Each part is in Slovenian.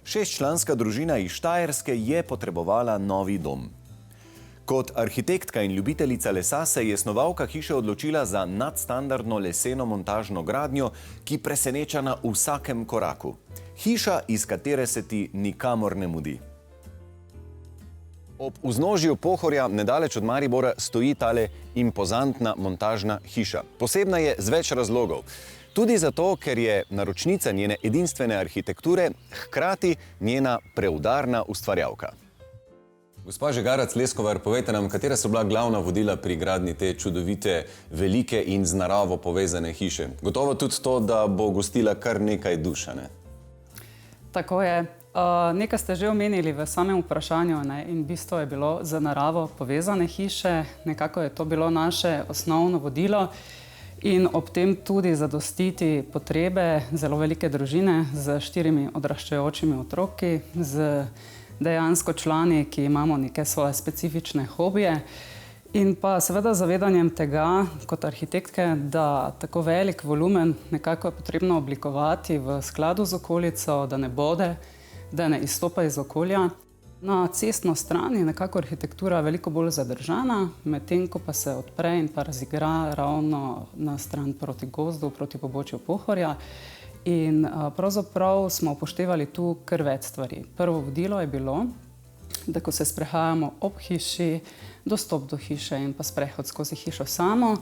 Šestčlanska družina iz Štajerske je potrebovala novi dom. Kot arhitektka in ljubiteljica lesa se je snovalka hiše odločila za nadstandardno leseno montažno gradnjo, ki preseneča na vsakem koraku. Hiša, iz katere se ti nikamor ne mudi. Ob vznožju Pohorja, nedaleč od Maribora, stoji tale impozantna montažna hiša. Posebna je z več razlogov. Tudi zato, ker je naročnica njene edinstvene arhitekture hkrati njena preudarna ustvarjalka. Gospa Žegarac Leskovar, povejte nam, katera so bila glavna vodila pri gradnji te čudovite, velike in z naravo povezane hiše? Gotovo tudi to, da bo gostila kar nekaj duša, ne? Tako je. Nekaj ste že omenili v samem vprašanju, ne? In bistvo je bilo z naravo povezane hiše. Nekako je to bilo naše osnovno vodilo. In ob tem tudi zadostiti potrebe zelo velike družine z 4 odraščajočimi otroki, z dejansko člani, ki imamo neke svoje specifične hobije. In pa seveda zavedanjem tega kot arhitektke, da tako velik volumen nekako je potrebno oblikovati v skladu z okolico, da ne bode, da ne izstopa iz okolja. Na cestno stran je nekako arhitektura veliko bolj zadržana, medtem ko pa se odpre in pa razigra ravno na stran proti gozdu, proti pobočju Pohorja. In pravzaprav smo upoštevali tu kar več stvari. Prvo vodilo je bilo, da ko se sprehajamo ob hiši, dostop do hiše in pa sprehod skozi hišo samo,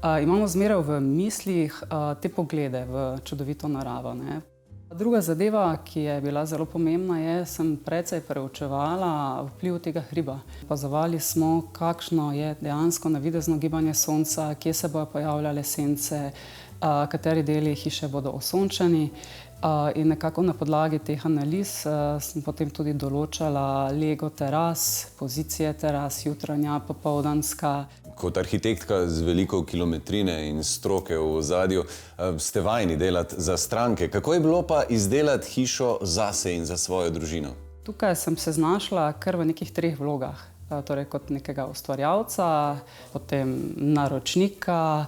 imamo zmeraj v mislih te poglede v čudovito naravo, ne. Druga zadeva, ki je bila zelo pomembna, je, sem precej preučevala vpliv tega hriba. Opazovali smo, kakšno je dejansko navidezno gibanje sonca, kje se bodo pojavljale sence, kateri deli hiše bodo osončeni. In nekako na podlagi teh analiz sem potem tudi določala lego teras, pozicije teras, jutranja, popoldanska. Kot arhitektka z veliko kilometrine in stroke v ozadju ste vajeni delati za stranke. Kako je bilo pa izdelati hišo zase in za svojo družino? Tukaj sem se znašla kar v nekih 3 vlogah. Torej kot nekega ustvarjalca, potem naročnika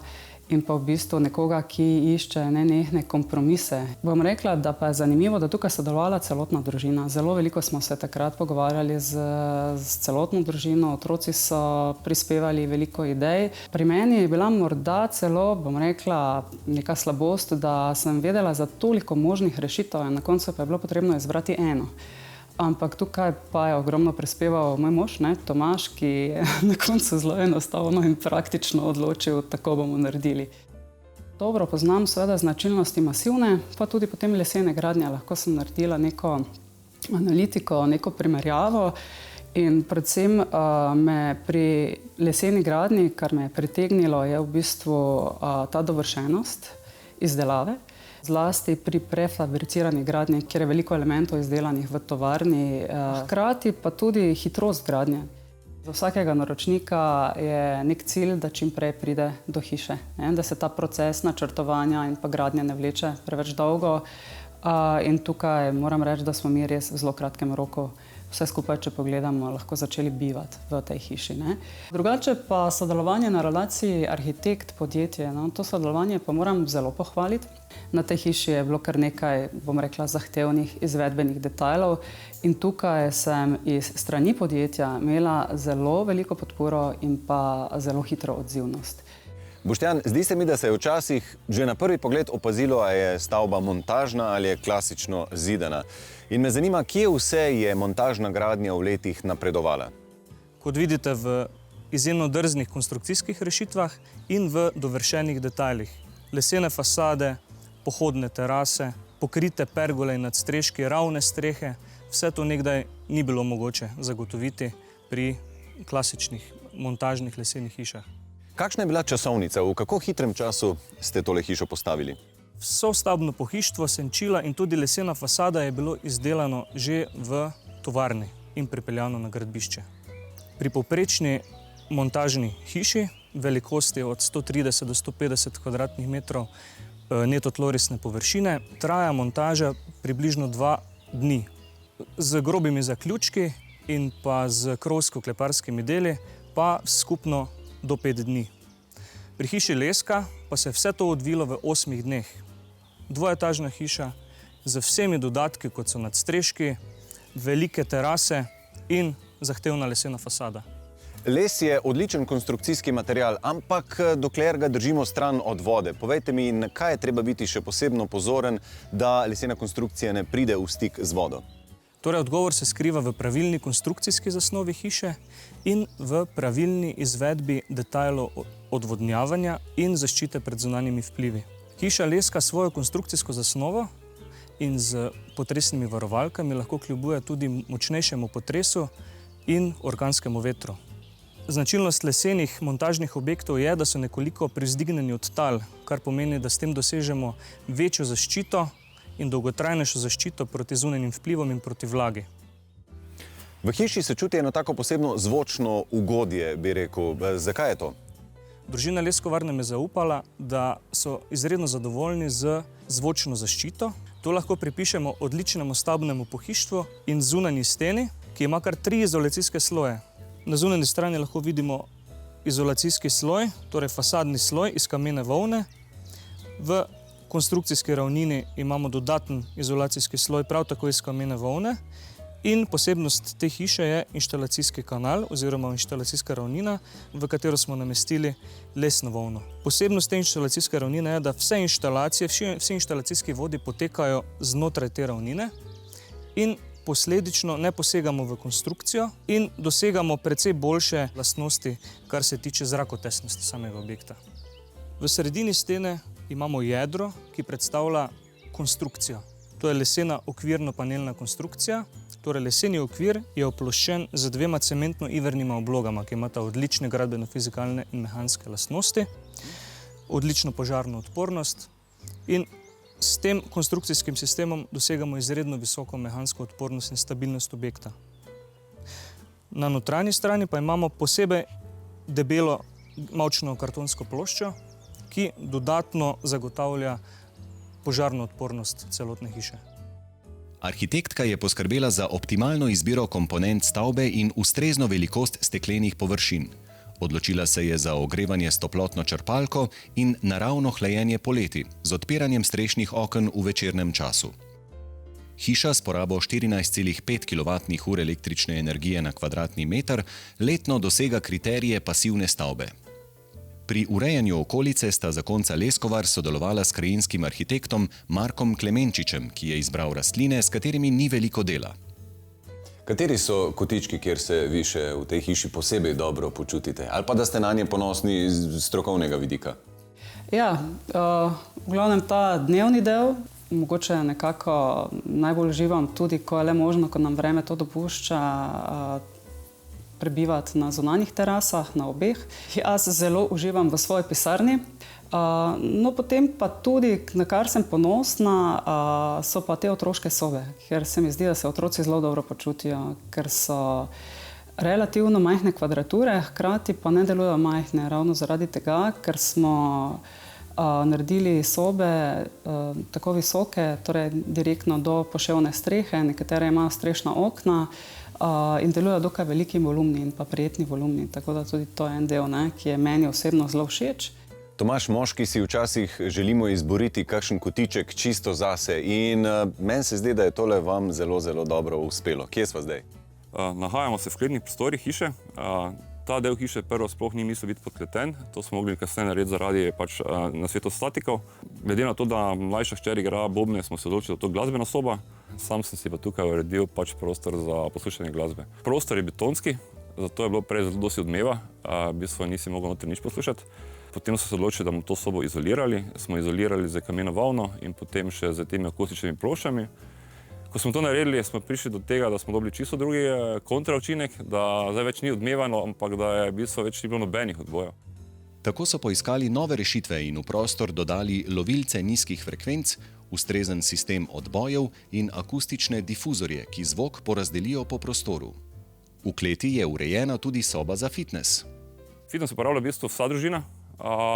in pa v bistvu nekoga, ki išče nenehne kompromise. Bom rekla, da pa je zanimivo, da tukaj sodelovala celotna družina. Zelo veliko smo se takrat pogovarjali z celotno družino, otroci so prispevali veliko idej. Pri meni je bila morda celo, bom rekla, neka slabost, da sem vedela za toliko možnih rešitev in na koncu pa je bilo potrebno izbrati eno. Ampak tukaj pa je ogromno prispeval moj mož, Tomaž, ki je na koncu zelo enostavno in praktično odločil, tako bomo naredili. Dobro poznam seveda značilnosti masivne, pa tudi potem lesene gradnje. Lahko sem naredila neko analitiko, neko primerjavo in predvsem me pri leseni gradnji, kar me je pritegnilo, je v bistvu ta dovršenost izdelave. Zlasti pri prefabricirani gradnji, kjer je veliko elementov izdelanih v tovarni, hkrati pa tudi hitrost gradnje. Za vsakega naročnika je nek cilj, da čim prej pride do hiše, da se ta proces načrtovanja in pa gradnje ne vleče preveč dolgo. In tukaj moram reči, da smo mi res v zelo kratkem roku vse skupaj, če pogledamo, lahko začeli bivati v tej hiši. Drugače pa sodelovanje na relaciji arhitekt-podjetje. To sodelovanje pa moram zelo pohvaliti. Na tej hiši je bilo kar nekaj, bom rekla, zahtevnih izvedbenih detajlov in tukaj sem iz strani podjetja imela zelo veliko podporo in pa zelo hitro odzivnost. Boštjan, zdi se mi, da se je včasih že na prvi pogled opazilo, a je stavba montažna ali je klasično zidana. In me zanima, kje vse je montažna gradnja v letih napredovala? Kot vidite, v izjemno drznih konstrukcijskih rešitvah in v dovršenih detajlih. Lesene fasade, pohodne terase, pokrite pergole in nadstreški, ravne strehe, vse to nekdaj ni bilo mogoče zagotoviti pri klasičnih montažnih lesenih hišah. Kakšna je bila časovnica? V kako hitrem času ste tole hišo postavili? Vso stavbno pohištvo, senčila in tudi lesena fasada je bilo izdelano že v tovarni in pripeljano na gradbišče. Pri povprečni montažni hiši, velikosti od 130 do 150 kvadratnih metrov neto tlorisne površine, traja montaža približno 2 dni. Z grobimi zaključki in pa z krovsko-kleparskimi deli pa skupno do 5 dni. Pri hiši Leska pa se je vse to odvilo v 8 dneh. Dvoetažna hiša z vsemi dodatki, kot so nadstreški, velike terase in zahtevna lesena fasada. Les je odličen konstrukcijski material, ampak dokler ga držimo stran od vode. Povejte mi, na kaj je treba biti še posebno pozoren, da lesena konstrukcija ne pride v stik z vodo? Torej, odgovor se skriva v pravilni konstrukcijski zasnovi hiše in v pravilni izvedbi detajlov odvodnjavanja in zaščite pred zunanjimi vplivi. Hiša leska svojo konstrukcijsko zasnovo in z potresnimi varovalkami lahko kljubuje tudi močnejšemu potresu in orkanskemu vetru. Značilnost lesenih montažnih objektov je, da so nekoliko privzdignjeni od tal, kar pomeni, da s tem dosežemo večjo zaščito in dolgotrajnejšo zaščito proti zunanjim vplivom in proti vlagi. V hiši se čuti eno tako posebno zvočno ugodje, bi rekel. Zakaj je to? Družina Leskovar nam je zaupala, da so izredno zadovoljni z zvočno zaščito. To lahko pripišemo odličnemu stavbnemu pohištvu in zunanji steni, ki ima kar 3 izolacijske sloje. Na zunanji strani lahko vidimo izolacijski sloj, torej fasadni sloj iz kamene volne. V konstrukcijski ravnini imamo dodaten izolacijski sloj, prav tako iz kamene volne. In posebnost te hiše je inštalacijski kanal oziroma inštalacijska ravnina, v katero smo namestili lesno volno. Posebnost te inštalacijske ravnine je, da vse inštalacije, vsi inštalacijski vodi potekajo znotraj te ravnine in posledično ne posegamo v konstrukcijo in dosegamo precej boljše lastnosti, kar se tiče zrakotesnosti samega objekta. V sredini stene imamo jedro, ki predstavlja konstrukcijo. To je lesena okvirno-panelna konstrukcija. Torej, leseni okvir je oploščen z 2 cementno-ivernima oblogama, ki imata odlične gradbeno-fizikalne in mehanske lastnosti, odlično požarno odpornost in s tem konstrukcijskim sistemom dosegamo izredno visoko mehansko odpornost in stabilnost objekta. Na notranji strani pa imamo posebej debelo mavčno kartonsko ploščo, ki dodatno zagotavlja požarno odpornost celotne hiše. Arhitektka je poskrbela za optimalno izbiro komponent stavbe in ustrezno velikost steklenih površin. Odločila se je za ogrevanje s toplotno črpalko in naravno hlajenje poleti z odpiranjem strešnih oken v večernem času. Hiša s porabo 14,5 kWh električne energije na kvadratni meter letno dosega kriterije pasivne stavbe. Pri urejanju okolice sta zakonca Leskovar sodelovala s krajinskim arhitektom Markom Klemenčičem, ki je izbral rastline, s katerimi ni veliko dela. Kateri so kotički, kjer se vi še v tej hiši posebej dobro počutite? Ali pa da ste na nje ponosni iz strokovnega vidika? Ja, v glavnem ta dnevni del, mogoče nekako najbolj uživam tudi, ko je le možno, ko nam vreme to dopušča, prebivati na zunanjih terasah, na obeh. Jaz zelo uživam v svoji pisarni. No, potem pa tudi, na kar sem ponosna, so pa te otroške sobe, ker se mi zdi, da se otroci zelo dobro počutijo, ker so relativno majhne kvadrature, hkrati pa ne delujejo majhne, ravno zaradi tega, ker smo naredili sobe tako visoke, torej direktno do poševne strehe, nekatere imajo strešna okna in delujejo dokaj veliki volumni in pa prijetni volumni, tako da tudi to je en del, ki je meni osebno zelo všeč. Tomaž, moški si včasih želimo izboriti kakšen kotiček čisto zase in meni se zdi, da je tole vam zelo, zelo dobro uspelo. Kje sva zdaj? Nahajamo se v sklepnih prostorih hiše. Ta del hiše prvo sploh ni mislil biti podkleten, to smo mogli kasneje narediti zaradi nasvetostatikov. Glede na to, da mlajša hčer igra bobne, smo se odločili, da je to glasbena soba. Sam sem si pa tukaj uredil prostor za poslušanje glasbe. Prostor je betonski, zato je bilo prej zelo dosti odmeva, v bistvu nisi mogel noter nič poslušati. Potem smo se odločili, da bomo to sobo izolirali. Smo izolirali z kameno volno in potem še z temi akustičnimi ploščami. Ko smo to naredili, smo prišli do tega, da smo dobili čisto drugi kontraučinek, da zdaj več ni odmevano, ampak da je v bistvu več ni bilo nobenih odbojev. Tako so poiskali nove rešitve in v prostor dodali lovilce nizkih frekvenc, ustrezen sistem odbojev in akustične difuzorje, ki zvok porazdelijo po prostoru. V kleti je urejena tudi soba za fitness. Fitness uporablja v bistvu vsa družina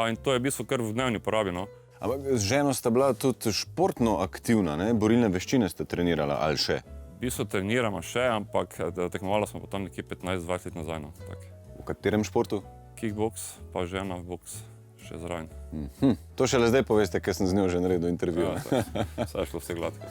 in to je v bistvu kar v dnevni uporabi. Ampak z ženo sta bila tudi športno aktivna, ne? Borilne veščine ste trenirala ali še? V bistvu treniramo še, ampak tekmovala smo potem nekje 15-20 let nazaj. V katerem športu? Kickboks, pa žena v boks še zraven. To šele zdaj poveste, ker sem z njo že naredil intervju. Ja, saj je šlo vse gladko.